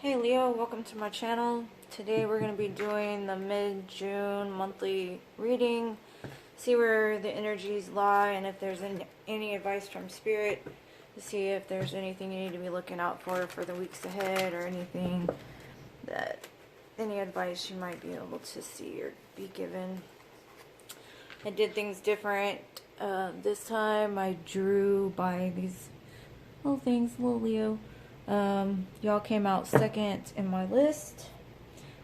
Hey Leo, welcome to my channel. Today we're going to be doing the mid-June monthly reading. See where the energies lie and if there's any advice from Spirit to see if there's anything you need to be looking out for the weeks ahead, or anything any advice you might be able to see or be given. I did things different this time. I drew by these little things, little Leo. Y'all came out second in my list.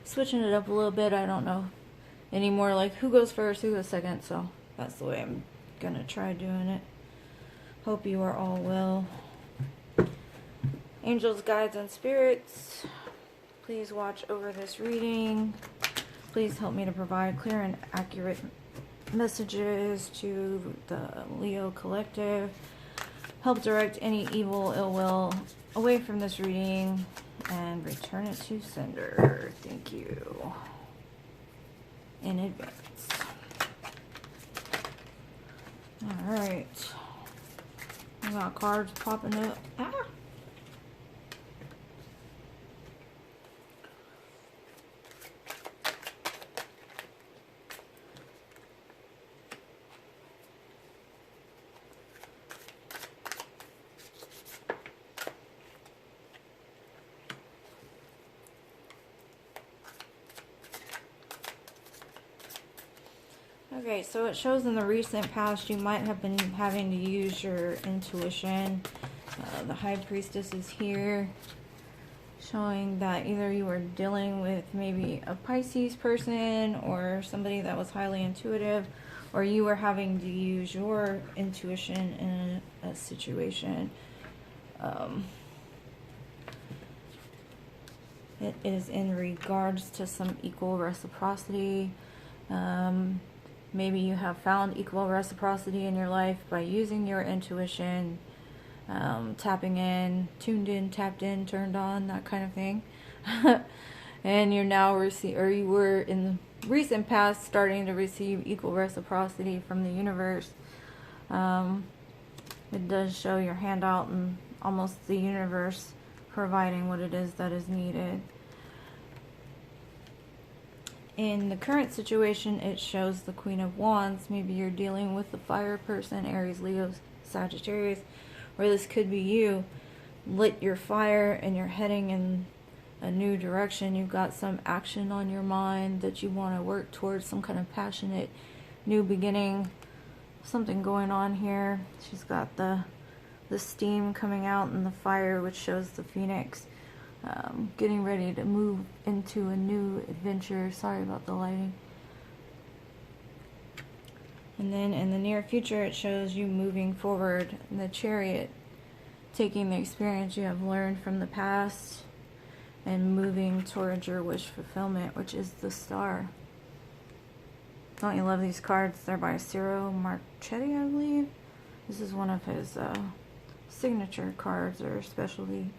Switching it up a little bit. I don't know anymore like who goes first, who goes second, so that's the way I'm gonna try doing it. Hope you are all well. Angels, guides, and spirits, please watch over this reading. Please help me to provide clear and accurate messages to the Leo collective. Help direct any evil, ill will away from this reading and return it to sender. Thank you in advance. Alright. We got cards popping up. Okay, so it shows in the recent past you might have been having to use your intuition. The High Priestess is here, showing that either you were dealing with maybe a Pisces person or somebody that was highly intuitive, or you were having to use your intuition in a situation. It is in regards to some equal reciprocity. Maybe you have found equal reciprocity in your life by using your intuition, tapping in, tuned in, tapped in, turned on, that kind of thing. And you're now you were in the recent past starting to receive equal reciprocity from the universe. It does show your hand out and almost the universe providing what it is that is needed. In the current situation, it shows the Queen of Wands. Maybe you're dealing with the fire person, Aries, Leo, Sagittarius, or this could be you. Lit your fire and you're heading in a new direction. You've got some action on your mind that you want to work towards, some kind of passionate new beginning, something going on here. She's got the steam coming out and the fire, which shows the phoenix. Getting ready to move into a new adventure. Sorry about the lighting. And then in the near future, it shows you moving forward in the Chariot, taking the experience you have learned from the past and moving towards your wish fulfillment, which is the Star. Don't you love these cards? They're by Ciro Marchetti, I believe. This is one of his signature cards or specialty.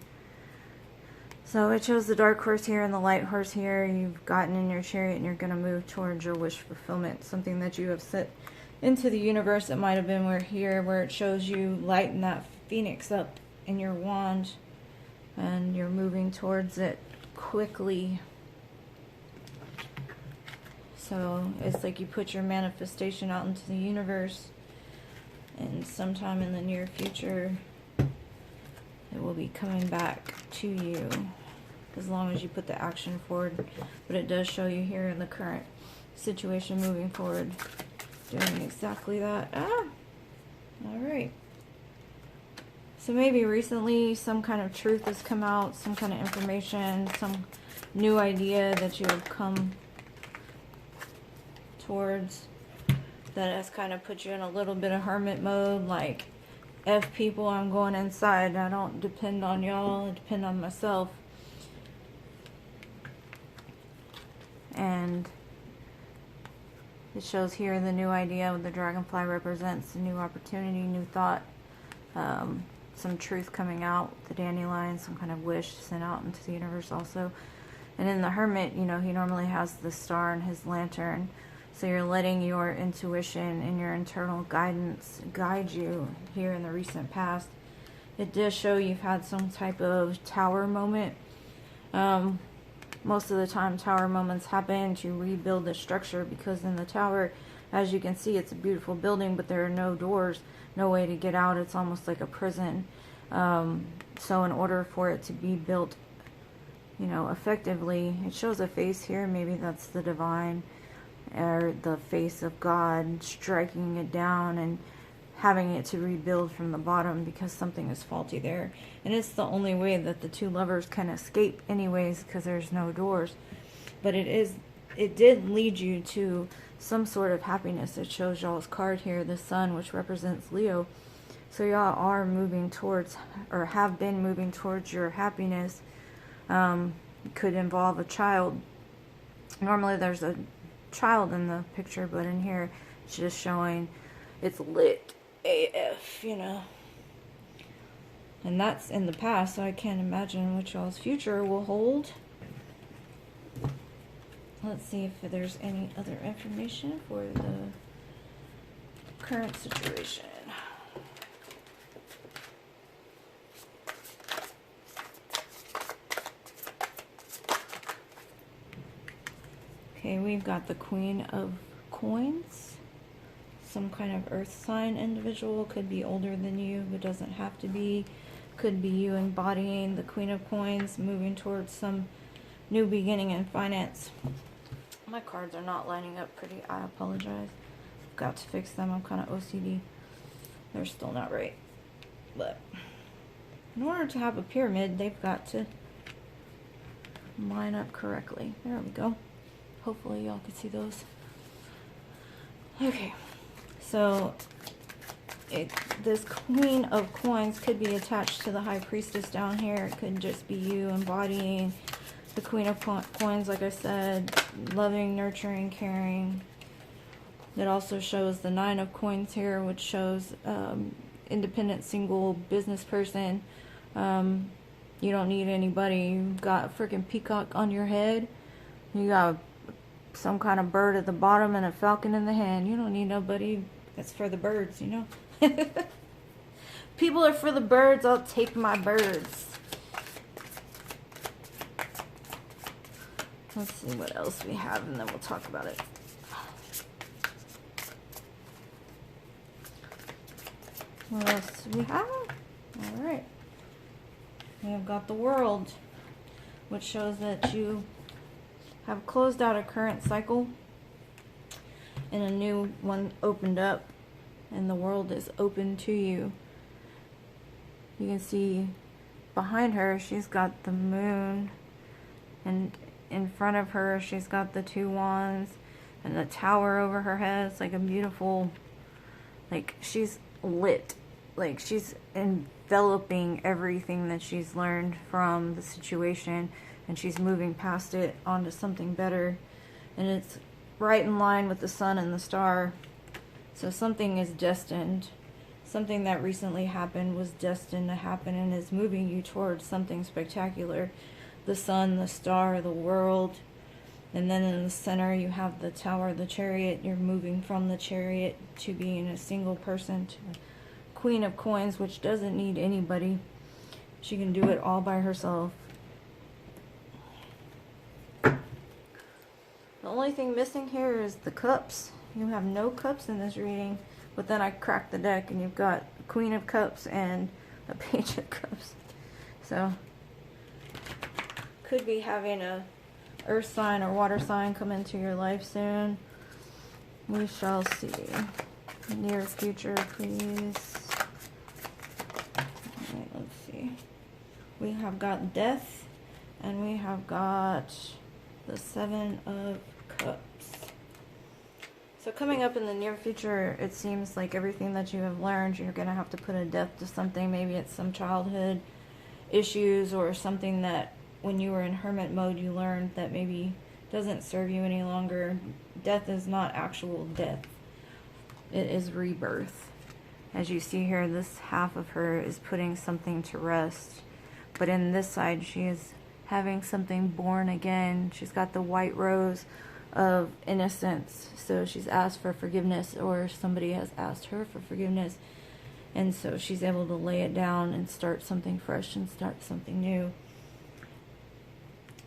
So it shows the dark horse here and the light horse here. You've gotten in your chariot and you're going to move towards your wish fulfillment. Something that you have set into the universe. It might have been where it shows you lighting that phoenix up in your wand. And you're moving towards it quickly. So it's like you put your manifestation out into the universe. And sometime in the near future, it will be coming back to you, as long as you put the action forward. But it does show you here in the current situation moving forward, doing exactly that. Alright. So maybe recently some kind of truth has come out, some kind of information, some new idea that you have come towards that has kind of put you in a little bit of hermit mode, like, F people, I'm going inside. I don't depend on y'all. I depend on myself. And it shows here the new idea with the dragonfly represents a new opportunity, new thought, some truth coming out, the dandelion, some kind of wish sent out into the universe also. And in the hermit, you know, he normally has the star and his lantern. So you're letting your intuition and your internal guidance guide you here in the recent past. It does show you've had some type of tower moment Most of the time tower moments happen to rebuild the structure, because in the tower, as you can see, it's a beautiful building, but there are no doors, no way to get out. It's almost like a prison. So in order for it to be built, you know, effectively, it shows a face here. Maybe that's the divine, or the face of God striking it down and having it to rebuild from the bottom, because something is faulty there. And it's the only way that the two lovers can escape anyways, because there's no doors. But it did lead you to some sort of happiness. It shows y'all's card here, the sun, which represents Leo. So y'all are moving towards, or have been moving towards, your happiness. Could involve a child. Normally there's a child in the picture, but in here it's just showing it's lit AF, you know. And that's in the past, so I can't imagine what y'all's future will hold. Let's see if there's any other information for the current situation. Okay, we've got the Queen of Coins. Some kind of earth sign individual. Could be older than you, but doesn't have to be. Could be you embodying the Queen of Coins, moving towards some new beginning in finance. My cards are not lining up pretty. I apologize. I've got to fix them. I'm kind of OCD. They're still not right. But in order to have a pyramid, they've got to line up correctly. There we go. Hopefully y'all can see those. Okay, so this Queen of Coins could be attached to the High Priestess down here. It could just be you embodying the Queen of Coins, like I said, loving, nurturing, caring. It also shows the Nine of Coins here, which shows independent, single business person. You don't need anybody. You've got a freaking peacock on your head. You got some kind of bird at the bottom and a falcon in the hand. You don't need nobody. That's for the birds, you know. People are for the birds. I'll take my birds. Let's see what else we have, and then we'll talk about it. What else do we have? Alright. We have got the World, which shows that you have closed out a current cycle and a new one opened up, and the world is open to you. You can see behind her she's got the moon, and in front of her she's got the two wands and the tower over her head. It's like a beautiful, like she's lit, like she's enveloping everything that she's learned from the situation, and she's moving past it onto something better, and it's right in line with the sun and the star. So something is destined. Something that recently happened was destined to happen and is moving you towards something spectacular. The sun, the star, the world, and then in the center you have the tower, the chariot. You're moving from the chariot to being a single person, to the Queen of Coins, which doesn't need anybody. She can do it all by herself. The only thing missing here is the cups. You have no cups in this reading, but then I cracked the deck and you've got Queen of Cups and a Page of Cups. So, could be having a earth sign or water sign come into your life soon. We shall see. Near future, please. Alright, let's see. We have got Death, and we have got the Seven of Cups. So coming up in the near future, it seems like everything that you have learned, you're going to have to put a death to something. Maybe it's some childhood issues or something that when you were in hermit mode you learned that maybe doesn't serve you any longer. Death is not actual death. It is rebirth. As you see here, this half of her is putting something to rest. But in this side, she is having something born again. She's got the white rose of innocence. So she's asked for forgiveness, or somebody has asked her for forgiveness. And so she's able to lay it down and start something fresh and start something new.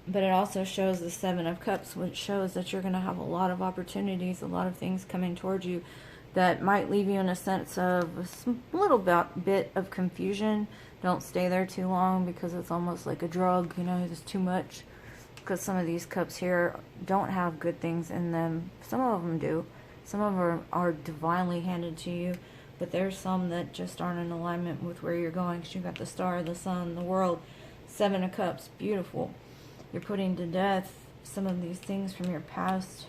But it also shows the Seven of Cups, which shows that you're going to have a lot of opportunities, a lot of things coming towards you that might leave you in a sense of a little bit of confusion. Don't stay there too long, because it's almost like a drug, you know, there's too much. Because some of these cups here don't have good things in them. Some of them do. Some of them are divinely handed to you. But there's some that just aren't in alignment with where you're going. Because you've got the star, the sun, the world. Seven of Cups. Beautiful. You're putting to death some of these things from your past.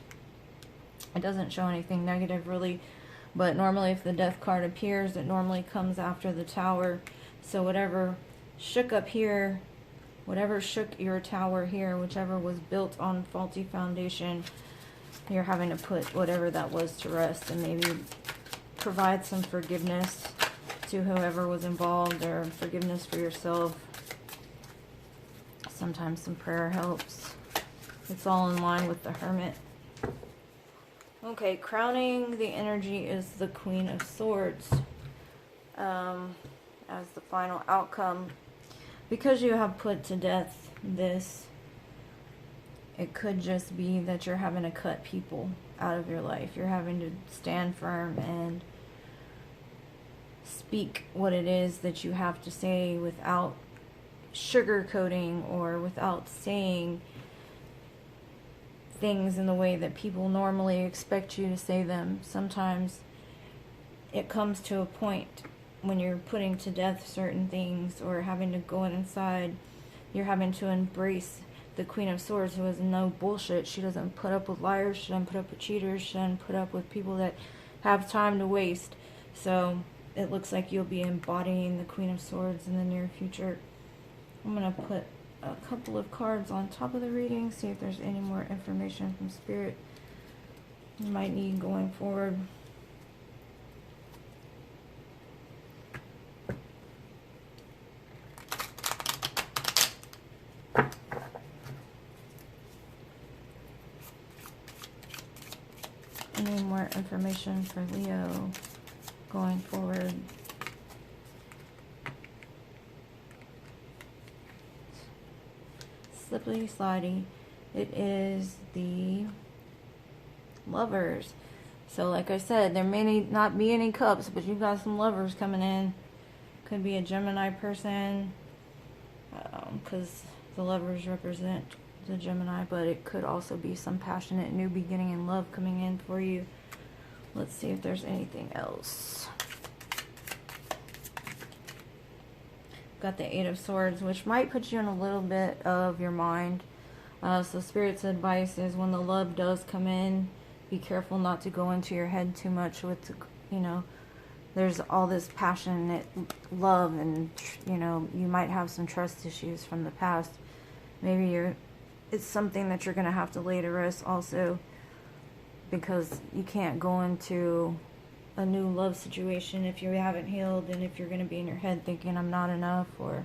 It doesn't show anything negative, really. But normally if the death card appears, it normally comes after the tower. So whatever shook up here, whatever shook your tower here, whichever was built on faulty foundation, you're having to put whatever that was to rest, and maybe provide some forgiveness to whoever was involved, or forgiveness for yourself. Sometimes some prayer helps. It's all in line with the Hermit. Okay, crowning the energy is the Queen of Swords as the final outcome. Because you have put to death this, it could just be that you're having to cut people out of your life. You're having to stand firm and speak what it is that you have to say without sugarcoating, or without saying things in the way that people normally expect you to say them. Sometimes it comes to a point when you're putting to death certain things, or having to go inside, you're having to embrace the Queen of Swords, who has no bullshit. She doesn't put up with liars, she doesn't put up with cheaters, she doesn't put up with people that have time to waste. So it looks like you'll be embodying the Queen of Swords in the near future. I'm going to put a couple of cards on top of the reading, see if there's any more information from Spirit you might need going forward. Any more information for Leo going forward? Slippity slidey. It is the Lovers. So like I said, there may not be any cups, but you've got some lovers coming in. Could be a Gemini person, because the Lovers represent the Gemini, but it could also be some passionate new beginning in love coming in for you. Let's see if there's anything else. Got the Eight of Swords, which might put you in a little bit of your mind. So Spirit's advice is, when the love does come in, be careful not to go into your head too much with, you know, there's all this passionate love, and, you know, you might have some trust issues from the past. Maybe it's something that you're going to have to lay to rest also, because you can't go into a new love situation if you haven't healed, and if you're going to be in your head thinking I'm not enough, or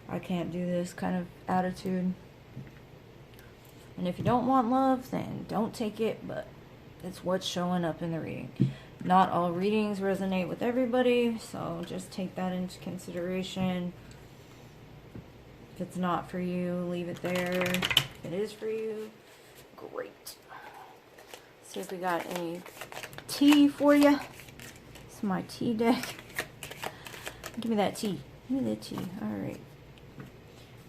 I can't do this kind of attitude. And if you don't want love, then don't take it, but it's what's showing up in the reading. Not all readings resonate with everybody, so just take that into consideration. If it's not for you, leave it there. If it is for you, great. See if we got any tea for you. This is my tea deck. Give me that tea. Give me that tea. Alright.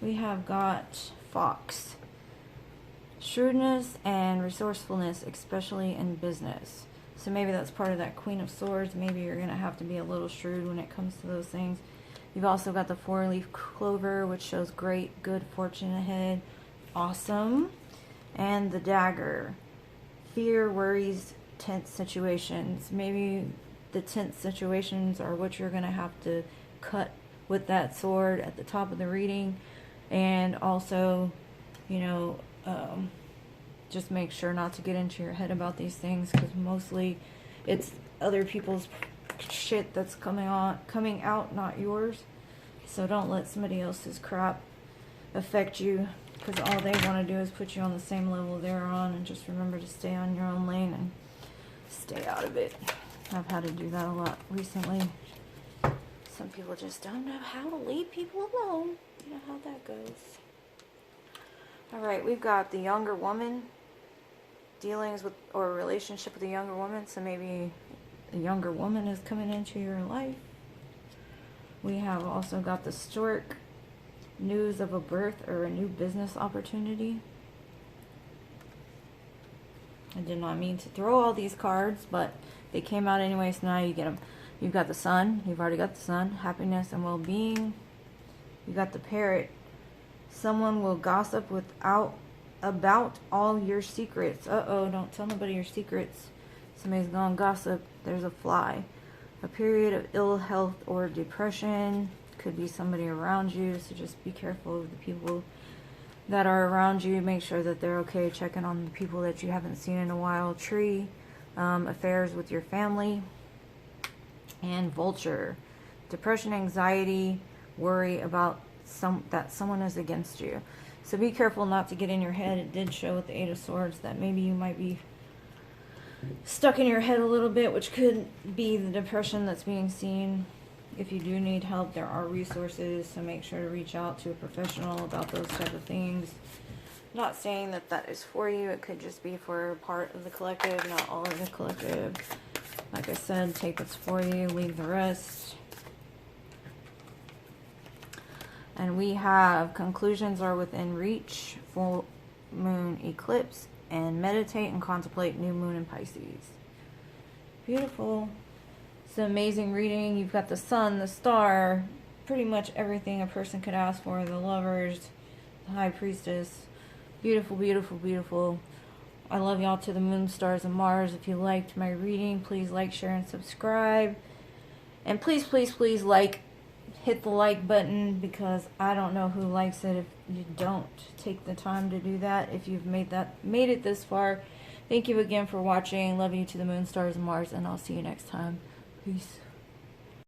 We have got Fox. Shrewdness and resourcefulness, especially in business. So maybe that's part of that Queen of Swords. Maybe you're going to have to be a little shrewd when it comes to those things. You've also got the four-leaf clover, which shows great, good fortune ahead. Awesome. And the dagger. Fear, worries, tense situations. Maybe the tense situations are what you're going to have to cut with that sword at the top of the reading. And also, you know, just make sure not to get into your head about these things, because mostly it's other people's shit that's coming out, not yours. So don't let somebody else's crap affect you, because all they want to do is put you on the same level they're on. And just remember to stay on your own lane and stay out of it. I've had to do that a lot recently. Some people just don't know how to leave people alone. You know how that goes. Alright, we've got the younger woman, dealings with or relationship with a younger woman, so maybe a younger woman is coming into your life. We have also got the stork, news of a birth or a new business opportunity. I did not mean to throw all these cards, but they came out anyway, so now you get them. You've got the sun, you've already got the sun, happiness and well-being. You got the parrot. Someone will gossip about all your secrets. Uh-oh, don't tell nobody your secrets. Somebody's gonna gossip. There's a fly. A period of ill health or depression. Could be somebody around you, so just be careful of the people that are around you. Make sure that they're okay. Checking on the people that you haven't seen in a while. Tree. Affairs with your family. And vulture. Depression, anxiety, worry about that someone is against you. So be careful not to get in your head. It did show with the Eight of Swords that maybe you might be stuck in your head a little bit, which could be the depression that's being seen. If you do need help, there are resources, so make sure to reach out to a professional about those type of things. Not saying that that is for you. It could just be for part of the collective, not all of the collective. Like I said, take what's for you, leave the rest. And we have conclusions are within reach, full moon eclipse, and meditate and contemplate new moon in Pisces. Beautiful. It's an amazing reading. You've got the sun, the star, pretty much everything a person could ask for. The lovers, the high priestess. Beautiful, beautiful, beautiful. I love y'all to the moon, stars, and Mars. If you liked my reading, please like, share, and subscribe. And please, please, please hit the like button, because I don't know who likes it if you don't take the time to do that. If you've made it this far, thank you again for watching. Love you to the moon, stars, and Mars, and I'll see you next time. Peace.